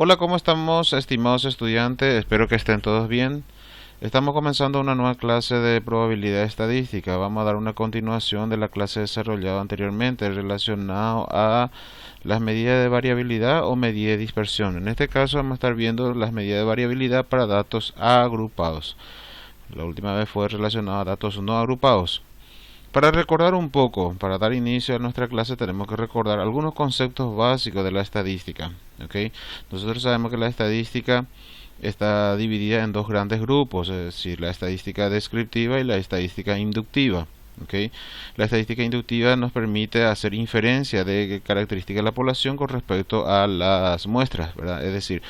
Hola, ¿cómo estamos, estimados estudiantes? Espero que estén todos bien. Estamos comenzando una nueva clase de probabilidad estadística. Vamos a dar una continuación de la clase desarrollada anteriormente relacionado a las medidas de variabilidad o medida de dispersión. En este caso vamos a estar viendo las medidas de variabilidad para datos agrupados. La última vez fue relacionado a datos no agrupados. Para recordar un poco, para dar inicio a nuestra clase tenemos que recordar algunos conceptos básicos de la estadística. ¿Ok? Nosotros sabemos que la estadística está dividida en dos grandes grupos, es decir, la estadística descriptiva y la estadística inductiva. ¿Ok? La estadística inductiva nos permite hacer inferencia de características de la población con respecto a las muestras, ¿verdad? Es decir,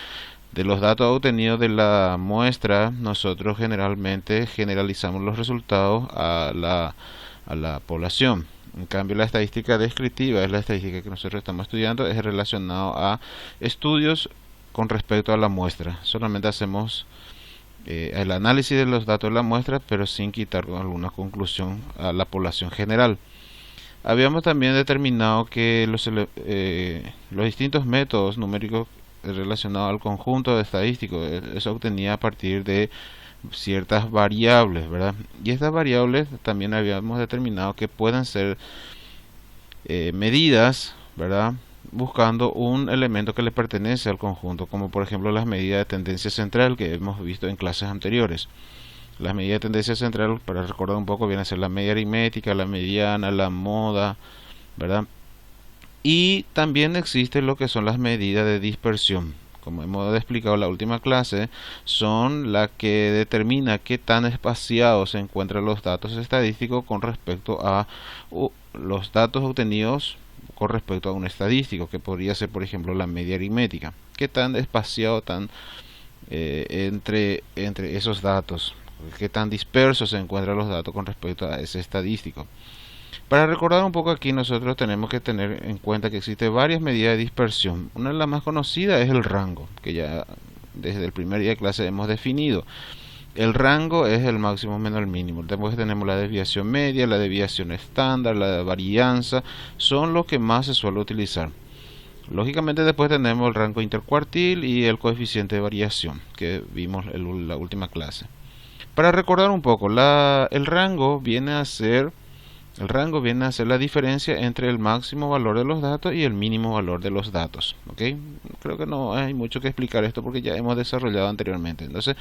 de los datos obtenidos de la muestra, nosotros generalmente generalizamos los resultados a la población. En cambio, la estadística descriptiva es la estadística que nosotros estamos estudiando, es relacionado a estudios con respecto a la muestra. Solamente hacemos el análisis de los datos de la muestra, pero sin quitar alguna conclusión a la población general. Habíamos también determinado que los distintos métodos numéricos relacionados al conjunto de estadísticos se obtenía a partir de ciertas variables, ¿verdad? Y estas variables también habíamos determinado que pueden ser medidas, ¿verdad? Buscando un elemento que le pertenece al conjunto, como por ejemplo las medidas de tendencia central que hemos visto en clases anteriores. Las medidas de tendencia central, para recordar un poco, vienen a ser la media aritmética, la mediana, la moda, ¿verdad? Y también existe lo que son las medidas de dispersión. Como hemos explicado en la última clase, son las que determina qué tan espaciados se encuentran los datos estadísticos con respecto a los datos obtenidos con respecto a un estadístico, que podría ser por ejemplo la media aritmética. Qué tan espaciado entre esos datos, qué tan dispersos se encuentran los datos con respecto a ese estadístico. Para recordar un poco aquí, nosotros tenemos que tener en cuenta que existen varias medidas de dispersión. Una de las más conocidas es el rango, que ya desde el primer día de clase hemos definido. El rango es el máximo menos el mínimo. Después tenemos la desviación media, la desviación estándar, la varianza, son los que más se suele utilizar. Lógicamente después tenemos el rango intercuartil y el coeficiente de variación que vimos en la última clase. Para recordar un poco, el rango viene a ser la diferencia entre el máximo valor de los datos y el mínimo valor de los datos. ¿Ok? Creo que no hay mucho que explicar esto porque ya hemos desarrollado anteriormente. Entonces,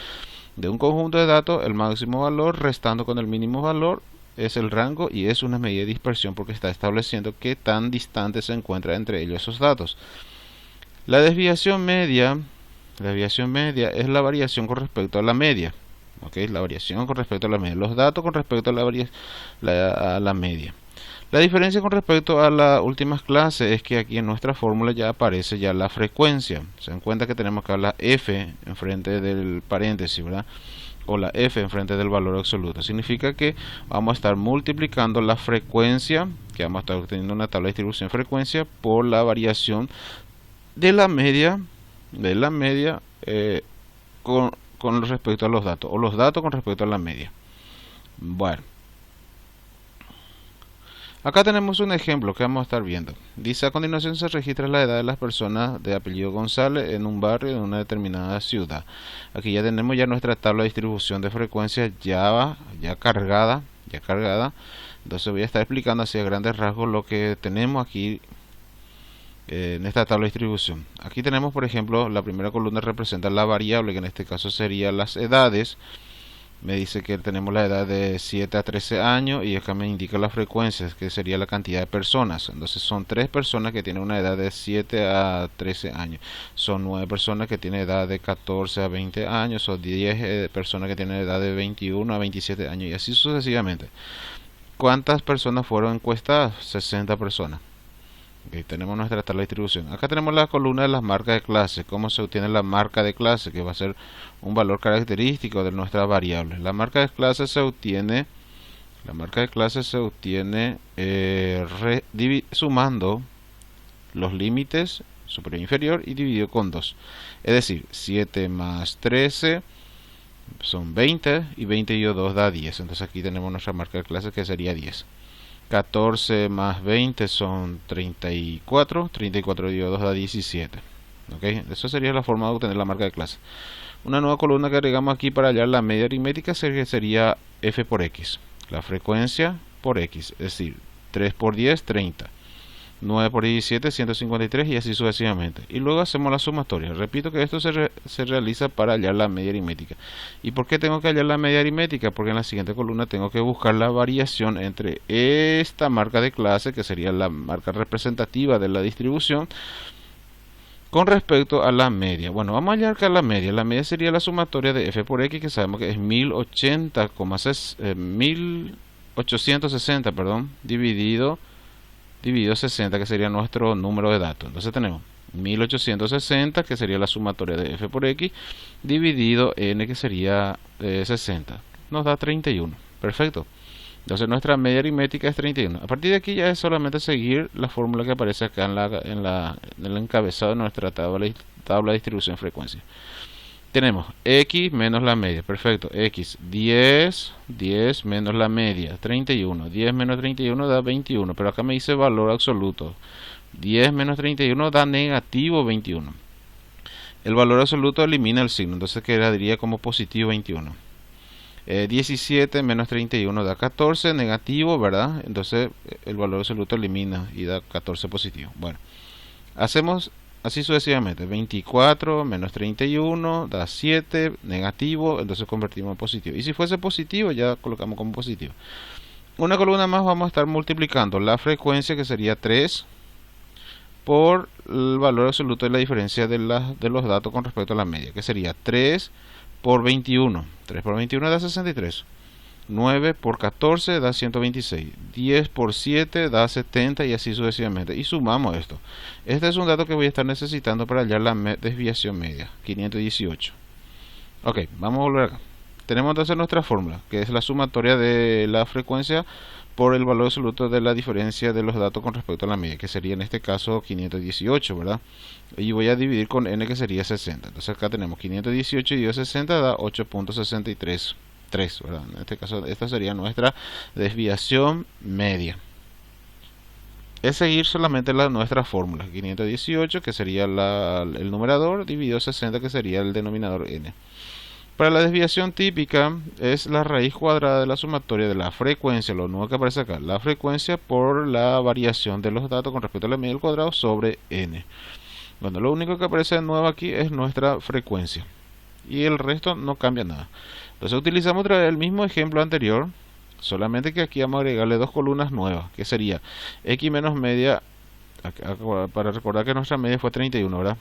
de un conjunto de datos, el máximo valor restando con el mínimo valor es el rango y es una medida de dispersión porque está estableciendo qué tan distante se encuentra entre ellos esos datos. La desviación media es la variación con respecto a la media. Okay, la variación con respecto a la media, los datos con respecto a la media. La diferencia con respecto a las últimas clases es que aquí en nuestra fórmula ya aparece ya la frecuencia. Se dan cuenta que tenemos que la f enfrente del paréntesis, ¿verdad? O la f enfrente del valor absoluto. Significa que vamos a estar multiplicando la frecuencia, que vamos a estar obteniendo una tabla de distribución de frecuencia, por la variación de la media, con respecto a los datos, o los datos con respecto a la media. Bueno, acá tenemos un ejemplo que vamos a estar viendo. Dice: a continuación se registra la edad de las personas de apellido González en un barrio de una determinada ciudad. Aquí ya tenemos ya nuestra tabla de distribución de frecuencias ya cargada. Entonces voy a estar explicando así a grandes rasgos lo que tenemos aquí en esta tabla de distribución. Aquí tenemos, por ejemplo, la primera columna representa la variable, que en este caso sería las edades. Me dice que tenemos la edad de 7 a 13 años y acá me indica las frecuencias, que sería la cantidad de personas. Entonces son 3 personas que tienen una edad de 7 a 13 años. Son 9 personas que tienen edad de 14 a 20 años. Son 10 personas que tienen edad de 21 a 27 años y así sucesivamente. ¿Cuántas personas fueron encuestadas? 60 personas. Okay, tenemos nuestra tabla de distribución. Acá tenemos la columna de las marcas de clase. ¿Cómo se obtiene la marca de clase? Que va a ser un valor característico de nuestra variable. La marca de clase se obtiene sumando los límites superior e inferior y dividido con 2. Es decir, 7 más 13 son 20 y 20 y 2 da 10. Entonces aquí tenemos nuestra marca de clase que sería 10. 14 más 20 son 34, 34 dividido 2 da 17. ¿Ok? Eso sería la forma de obtener la marca de clase. Una nueva columna que agregamos aquí para hallar la media aritmética sería f por x. La frecuencia por x, es decir, 3 por 10, 30. 9 por 17, 153 y así sucesivamente. Y luego hacemos la sumatoria. Repito que esto se realiza para hallar la media aritmética. ¿Y por qué tengo que hallar la media aritmética? Porque en la siguiente columna tengo que buscar la variación entre esta marca de clase, que sería la marca representativa de la distribución, con respecto a la media. Bueno, vamos a hallar acá la media. La media sería la sumatoria de f por x, que sabemos que es 1860, perdón, dividido 60, que sería nuestro número de datos. Entonces tenemos 1860, que sería la sumatoria de f por x, dividido n, que sería 60. Nos da 31. Perfecto. Entonces nuestra media aritmética es 31. A partir de aquí ya es solamente seguir la fórmula que aparece acá en el encabezado de nuestra tabla de distribución de frecuencia. Tenemos x menos la media, perfecto, x 10 menos la media, 31, 10 menos 31 da 21, pero acá me dice valor absoluto, 10 menos 31 da negativo 21. El valor absoluto elimina el signo, entonces quedaría como positivo 21. 17 menos 31 da 14, negativo, ¿verdad? Entonces el valor absoluto elimina y da 14 positivo. Bueno, hacemos así sucesivamente. 24 menos 31 da 7, negativo, entonces convertimos en positivo. Y si fuese positivo, ya colocamos como positivo. Una columna más vamos a estar multiplicando la frecuencia, que sería 3, por el valor absoluto de la diferencia de los datos con respecto a la media, que sería 3 por 21. 3 por 21 da 63. 9 por 14 da 126, 10 por 7 da 70 y así sucesivamente. Y sumamos esto. Este es un dato que voy a estar necesitando para hallar la desviación media, 518. Ok, vamos a volver acá. Tenemos entonces nuestra fórmula, que es la sumatoria de la frecuencia por el valor absoluto de la diferencia de los datos con respecto a la media, que sería en este caso 518, ¿verdad? Y voy a dividir con n, que sería 60. Entonces acá tenemos 518 y 60 da 8.63. ¿verdad? En este caso, esta sería nuestra desviación media. Es seguir solamente nuestra fórmula, 518, que sería el numerador, dividido 60, que sería el denominador n. Para la desviación típica es la raíz cuadrada de la sumatoria de la frecuencia, lo nuevo que aparece acá, la frecuencia por la variación de los datos con respecto a la media al cuadrado sobre n. Bueno, lo único que aparece de nuevo aquí es nuestra frecuencia y el resto no cambia nada. Entonces utilizamos otra vez el mismo ejemplo anterior, solamente que aquí vamos a agregarle dos columnas nuevas, que sería x menos media, para recordar que nuestra media fue 31, ¿verdad?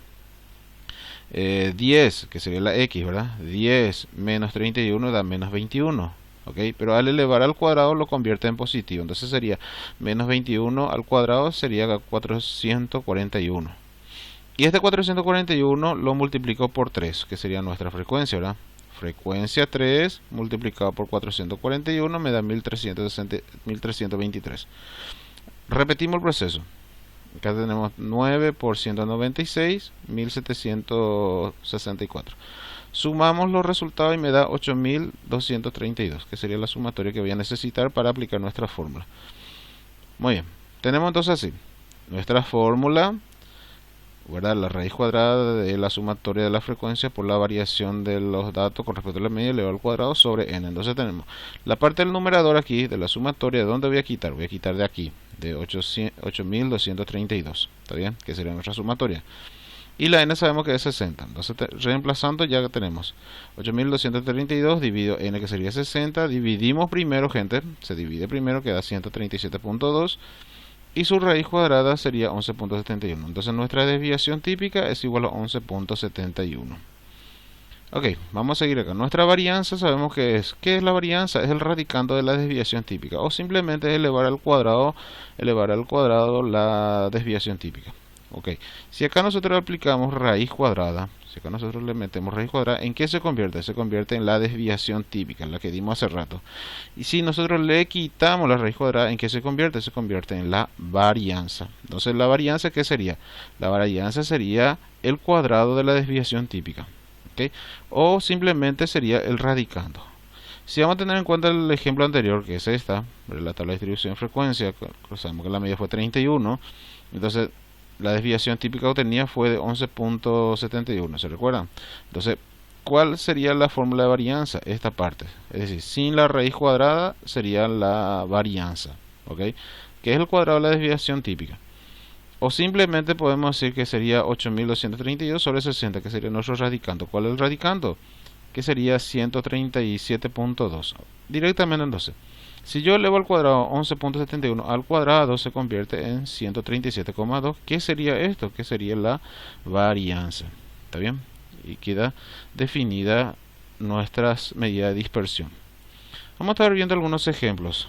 10, que sería la x, ¿verdad? 10 menos 31 da menos 21, ¿ok? Pero al elevar al cuadrado lo convierte en positivo, entonces sería menos 21 al cuadrado sería 441. Y este 441 lo multiplico por 3, que sería nuestra frecuencia, ¿verdad? Frecuencia 3 multiplicado por 441 me da 1323. Repetimos el proceso. Acá tenemos 9 por 196, 1764. Sumamos los resultados y me da 8232, que sería la sumatoria que voy a necesitar para aplicar nuestra fórmula. Muy bien, tenemos entonces así nuestra fórmula, ¿verdad? La raíz cuadrada de la sumatoria de la frecuencia por la variación de los datos con respecto a la media elevado al cuadrado sobre n. Entonces tenemos la parte del numerador aquí de la sumatoria. ¿De dónde voy a quitar? Voy a quitar de aquí, de 8232, ¿está bien? Que sería nuestra sumatoria. Y la n sabemos que es 60. Entonces reemplazando ya tenemos 8232 dividido n, que sería 60. Dividimos primero, gente, se divide primero, queda 137.2. Y su raíz cuadrada sería 11.71. Entonces nuestra desviación típica es igual a 11.71. Ok, vamos a seguir acá. Nuestra varianza sabemos que es. ¿Qué es la varianza? Es el radicando de la desviación típica. O simplemente es elevar al cuadrado la desviación típica. Ok, si acá nosotros aplicamos raíz cuadrada, si acá nosotros le metemos raíz cuadrada, ¿en qué se convierte? Se convierte en la desviación típica, la que dimos hace rato. Y si nosotros le quitamos la raíz cuadrada, ¿en qué se convierte? Se convierte en la varianza. Entonces, ¿la varianza qué sería? La varianza sería el cuadrado de la desviación típica. ¿Okay? O simplemente sería el radicando. Si vamos a tener en cuenta el ejemplo anterior, que es esta, la tabla de distribución de frecuencia, sabemos que la media fue 31, entonces la desviación típica obtenida fue de 11.71, ¿se recuerdan? Entonces, ¿cuál sería la fórmula de varianza? Esta parte. Es decir, sin la raíz cuadrada sería la varianza, ¿ok? Que es el cuadrado de la desviación típica. O simplemente podemos decir que sería 8232 sobre 60, que sería nuestro radicando. ¿Cuál es el radicando? Que sería 137.2. Directamente entonces, si yo elevo al cuadrado 11.71 al cuadrado, se convierte en 137,2. ¿Qué sería esto? Que sería la varianza. ¿Está bien? Y queda definida nuestras medidas de dispersión. Vamos a estar viendo algunos ejemplos.